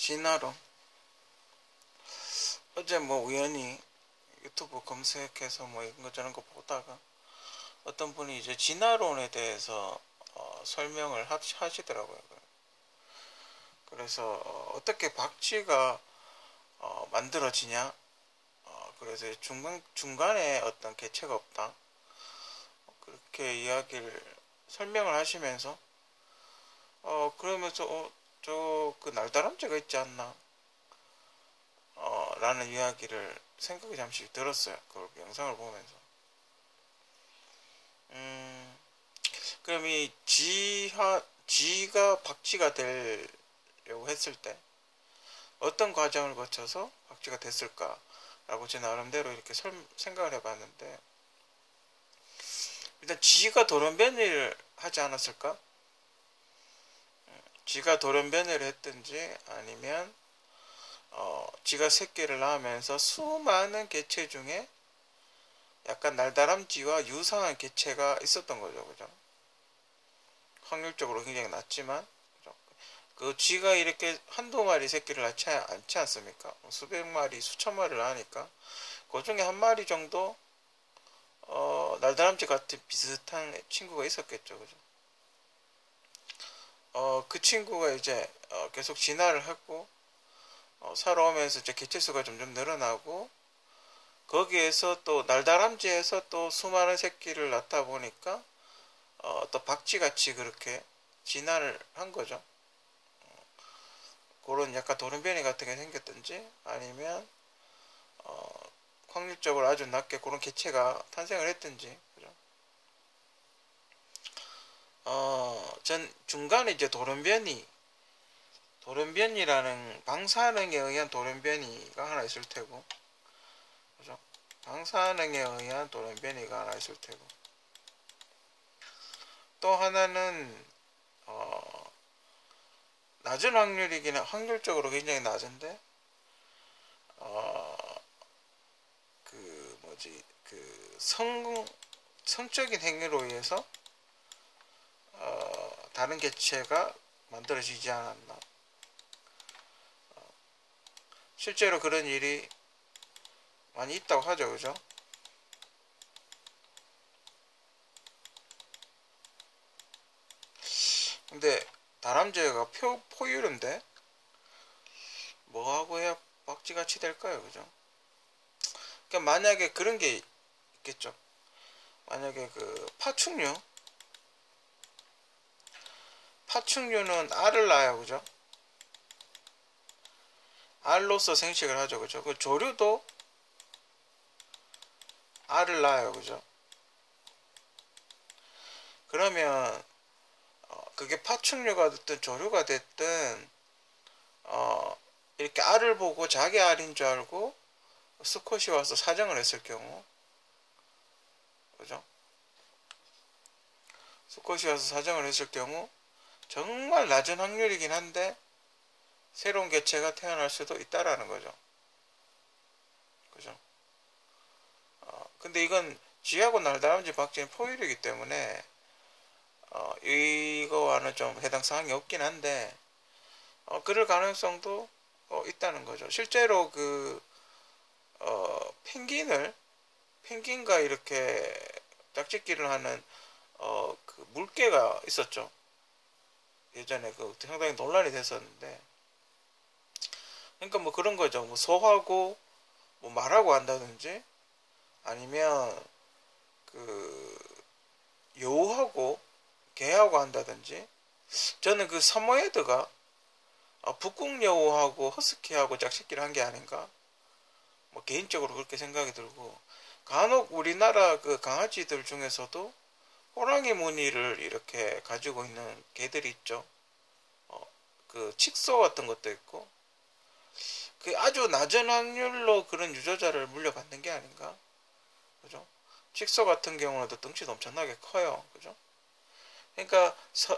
진화론. 어제 뭐 우연히 유튜브 검색해서 뭐 이것저것 거 보다가 어떤 분이 이제 진화론에 대해서 설명을 하시더라고요. 그래서 어떻게 박쥐가 만들어지냐, 그래서 중간에 어떤 개체가 없다, 그렇게 이야기를 설명을 하시면서 그러면서 저 그 날다람쥐가 있지 않나 라는 이야기를 생각이 잠시 들었어요. 그 영상을 보면서. 그럼 이 쥐가 박쥐가 되려고 했을 때 어떤 과정을 거쳐서 박쥐가 됐을까라고 제 나름대로 이렇게 생각을 해봤는데, 일단 쥐가 돌연변이를 하지 않았을까? 쥐가 돌연변이를 했든지 아니면 쥐가 새끼를 낳으면서 수많은 개체 중에 약간 날다람쥐와 유사한 개체가 있었던 거죠. 그죠? 확률적으로 굉장히 낮지만, 그죠? 그 쥐가 이렇게 한두 마리 새끼를 낳지 않지 않습니까? 수백 마리, 수천 마리를 낳으니까 그 중에 한 마리 정도 날다람쥐 같은 비슷한 친구가 있었겠죠. 그죠? 그 친구가 이제 계속 진화를 했고 살아오면서 이제 개체수가 점점 늘어나고, 거기에서 또 날다람쥐에서 또 수많은 새끼를 낳다 보니까 또 박쥐같이 그렇게 진화를 한 거죠. 그런 약간 돌연변이 같은 게 생겼든지 아니면 확률적으로 아주 낮게 그런 개체가 탄생을 했든지. 그죠? 전 중간에 이제 돌연변이라는 방사능에 의한 돌연변이가 하나 있을 테고, 그죠? 방사능에 의한 돌연변이가 하나 있을 테고, 또 하나는 낮은 확률이긴, 확률적으로 굉장히 낮은데 성적인 행위로 의해서 다른 개체가 만들어지지 않았나. 실제로 그런 일이 많이 있다고 하죠. 그죠? 근데 다람쥐가 포유류인데 뭐하고 해야 박쥐같이 될까요? 그죠? 그러니까 만약에 그런 게 있겠죠. 만약에 그 파충류는 알을 낳아요. 그죠? 알로서 생식을 하죠. 그죠? 그 조류도 알을 낳아요. 그죠? 그러면 그게 파충류가 됐든 조류가 됐든 이렇게 알을 보고 자기 알인 줄 알고 수컷이 와서 사정을 했을 경우, 그죠? 수컷이 와서 사정을 했을 경우 정말 낮은 확률이긴 한데 새로운 개체가 태어날 수도 있다라는 거죠. 그죠? 근데 이건 쥐하고 날다람쥐, 박쥐는 포유류이기 때문에 이거와는 좀 해당 사항이 없긴 한데 그럴 가능성도 있다는 거죠. 실제로 그 펭귄과 이렇게 짝짓기를 하는 그 물개가 있었죠. 예전에 그 상당히 논란이 됐었는데, 그러니까 뭐 그런 거죠. 뭐 소하고 뭐 말하고 한다든지 아니면 그 여우하고 개하고 한다든지. 저는 그 사모예드가 북극여우하고 허스키하고 짝짓기를 한 게 아닌가, 뭐 개인적으로 그렇게 생각이 들고, 간혹 우리나라 그 강아지들 중에서도 호랑이 무늬를 이렇게 가지고 있는 개들이 있죠. 그 칙소 같은 것도 있고, 그 아주 낮은 확률로 그런 유전자를 물려받는 게 아닌가. 그죠? 칙소 같은 경우는 덩치도 엄청나게 커요. 그죠? 그러니까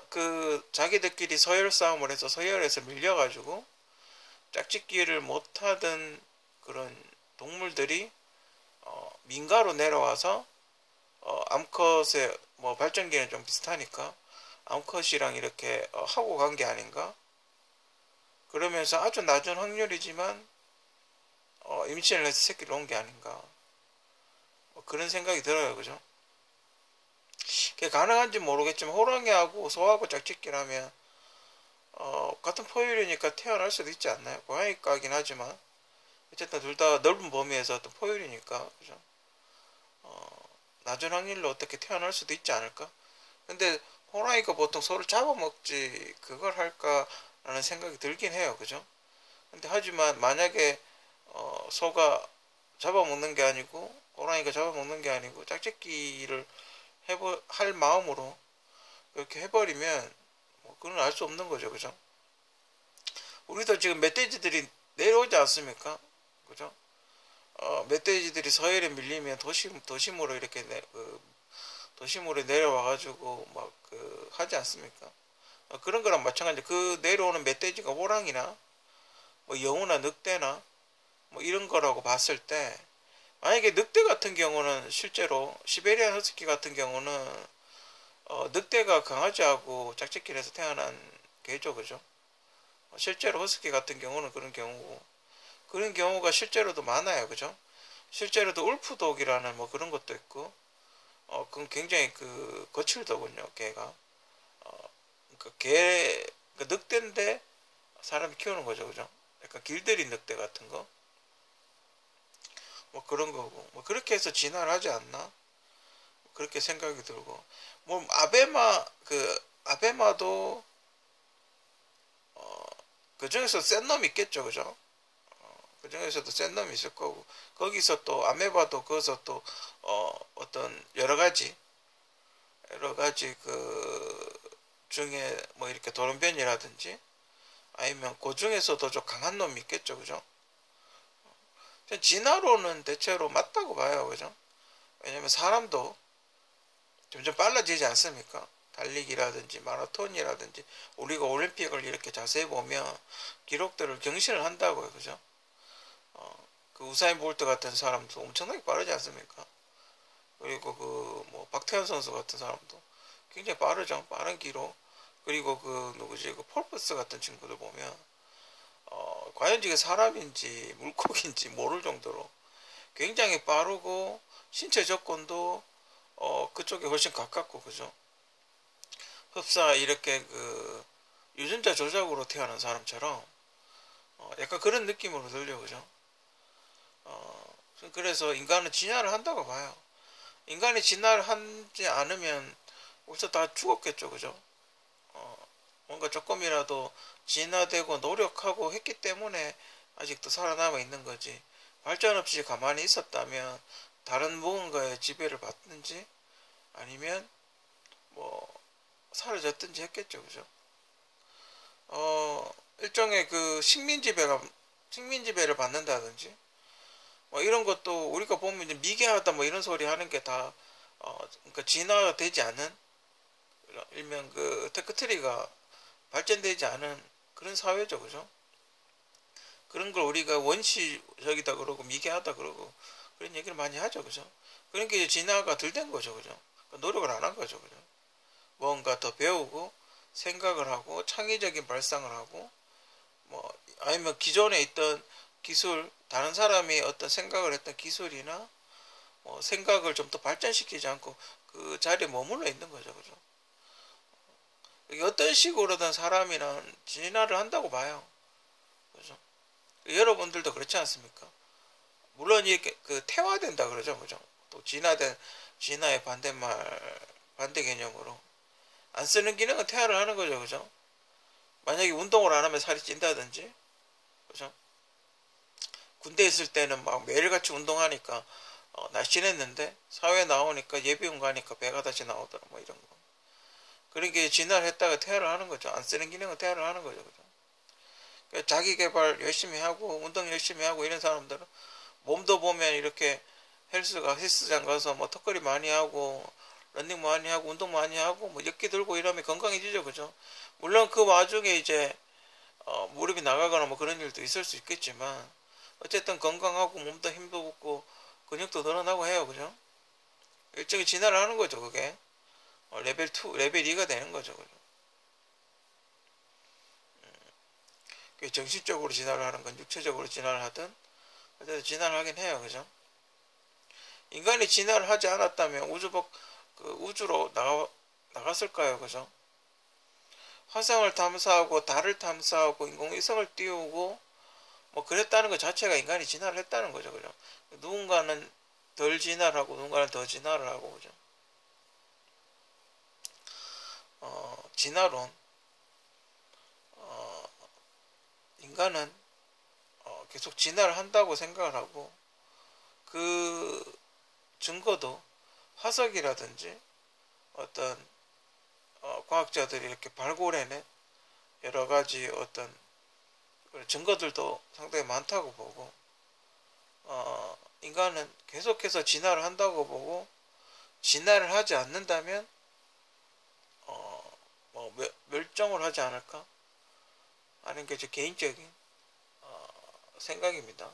그 자기들끼리 서열 싸움을 해서 서열에서 밀려가지고 짝짓기를 못하던 그런 동물들이 민가로 내려와서 암컷의 뭐 발전기는 좀 비슷하니까 암컷이랑 이렇게 하고 간 게 아닌가. 그러면서 아주 낮은 확률이지만 임신을 해서 새끼를 놓은 게 아닌가, 뭐 그런 생각이 들어요. 그죠? 그게 가능한지 모르겠지만 호랑이하고 소하고 짝짓기라면 같은 포유류니까 태어날 수도 있지 않나요? 고양이과긴 하지만 어쨌든 둘 다 넓은 범위에서 어떤 포유류니까, 그죠? 낮은 확률로 어떻게 태어날 수도 있지 않을까? 근데 호랑이가 보통 소를 잡아먹지 그걸 할까라는 생각이 들긴 해요. 그죠? 근데 하지만 만약에 소가 잡아먹는 게 아니고 호랑이가 잡아먹는 게 아니고 짝짓기를 할 마음으로 그렇게 해버리면 뭐 그건 알 수 없는 거죠. 그죠? 우리도 지금 멧돼지들이 내려오지 않습니까? 그죠? 멧돼지들이 서해에 밀리면 도심으로 이렇게 도심으로 내려와가지고 막 하지 않습니까? 그런 거랑 마찬가지. 그 내려오는 멧돼지가 호랑이나 뭐 여우나 늑대나 뭐 이런 거라고 봤을 때, 만약에 늑대 같은 경우는 실제로 시베리안 허스키 같은 경우는 늑대가 강아지하고 짝짓기를 해서 태어난 개죠. 그죠? 실제로 허스키 같은 경우는 그런 경우고, 그런 경우가 실제로도 많아요. 그죠? 실제로도 울프독이라는 뭐 그런 것도 있고, 그건 굉장히 거칠더군요, 개가. 늑대인데 사람이 키우는 거죠. 그죠? 약간 길들인 늑대 같은 거. 뭐 그런 거고. 뭐 그렇게 해서 진화를 하지 않나? 그렇게 생각이 들고. 뭐, 아베마도, 그 중에서 센 놈이 있겠죠. 그죠? 그 중에서도 센 놈이 있을 거고. 거기서 또, 아메바도 거기서 또, 어떤 여러 가지 중에 뭐 이렇게 돌연변이라든지 아니면 그 중에서도 좀 강한 놈이 있겠죠. 그죠? 진화로는 대체로 맞다고 봐요. 그죠? 왜냐면 사람도 점점 빨라지지 않습니까? 달리기라든지 마라톤이라든지 우리가 올림픽을 이렇게 자세히 보면 기록들을 경신을 한다고요. 그죠? 그 우사인 볼트 같은 사람도 엄청나게 빠르지 않습니까? 그리고 뭐 박태환 선수 같은 사람도 굉장히 빠르죠. 빠른 기록. 그리고 누구지? 폴프스 같은 친구들 보면 과연 이게 사람인지 물고기인지 모를 정도로 굉장히 빠르고 신체 조건도 그쪽에 훨씬 가깝고, 그죠? 흡사 이렇게 유전자 조작으로 태어난 사람처럼 약간 그런 느낌으로 들려. 그죠? 그래서 인간은 진화를 한다고 봐요. 인간이 진화를 하지 않으면 벌써 다 죽었겠죠. 그죠? 뭔가 조금이라도 진화되고 노력하고 했기 때문에 아직도 살아남아 있는 거지. 발전 없이 가만히 있었다면 다른 무언가의 지배를 받든지 아니면 뭐 사라졌든지 했겠죠. 그죠? 일종의 식민지배를 받는다든지 뭐 이런 것도 우리가 보면 이제 미개하다 뭐 이런 소리 하는 게 다 그러니까 진화되지 않은, 일명 테크트리가 발전되지 않은 그런 사회죠. 그죠? 그런 걸 우리가 원시적이다 그러고 미개하다 그러고 그런 얘기를 많이 하죠. 그죠? 그런 게 진화가 덜 된 거죠. 그죠? 노력을 안 한 거죠. 그죠? 뭔가 더 배우고 생각을 하고 창의적인 발상을 하고 뭐 아니면 기존에 있던 기술, 다른 사람이 어떤 생각을 했던 기술이나 뭐 생각을 좀 더 발전시키지 않고 그 자리에 머물러 있는 거죠. 그죠? 어떤 식으로든 사람이는 진화를 한다고 봐요. 그죠? 여러분들도 그렇지 않습니까? 물론 이렇게 태화된다 그러죠. 그죠? 또 진화의 반대 개념으로 안 쓰는 기능은 태화를 하는 거죠. 그죠? 만약에 운동을 안 하면 살이 찐다든지, 그죠? 군대에 있을 때는 막 매일같이 운동하니까 날씬했는데 사회에 나오니까 예비군 가니까 배가 다시 나오더라 뭐 이런 거. 그러니까 진화를 했다가 퇴화를 하는 거죠. 안 쓰는 기능은 퇴화를 하는 거죠. 그죠? 그러니까 자기 개발 열심히 하고 운동 열심히 하고 이런 사람들은 몸도 보면 이렇게 헬스장 가서 뭐 턱걸이 많이 하고 런닝 많이 하고 운동 많이 하고 뭐 역기 들고 이러면 건강해지죠. 그죠? 물론 그 와중에 이제 무릎이 나가거나 뭐 그런 일도 있을 수 있겠지만 어쨌든 건강하고 몸도 힘도 붙고 근육도 늘어나고 해요. 그죠? 일종의 진화를 하는 거죠. 그게 레벨 2, 레벨 2가 되는 거죠. 그죠? 정신적으로 진화를 하는 건 육체적으로 진화를 하든 어쨌든 진화를 하긴 해요. 그죠? 인간이 진화를 하지 않았다면 우주로 나갔을까요? 그죠? 화성을 탐사하고 달을 탐사하고 인공위성을 띄우고 뭐 그랬다는 것 자체가 인간이 진화를 했다는 거죠. 그죠? 누군가는 덜 진화를 하고 누군가는 더 진화를 하고 그죠? 진화론 어, 인간은 계속 진화를 한다고 생각을 하고 그 증거도 화석이라든지 어떤 과학자들이 이렇게 발굴해낸 여러 가지 어떤 증거들도 상당히 많다고 보고 인간은 계속해서 진화를 한다고 보고 진화를 하지 않는다면 뭐 멸종을 하지 않을까 하는 게 제 개인적인 생각입니다.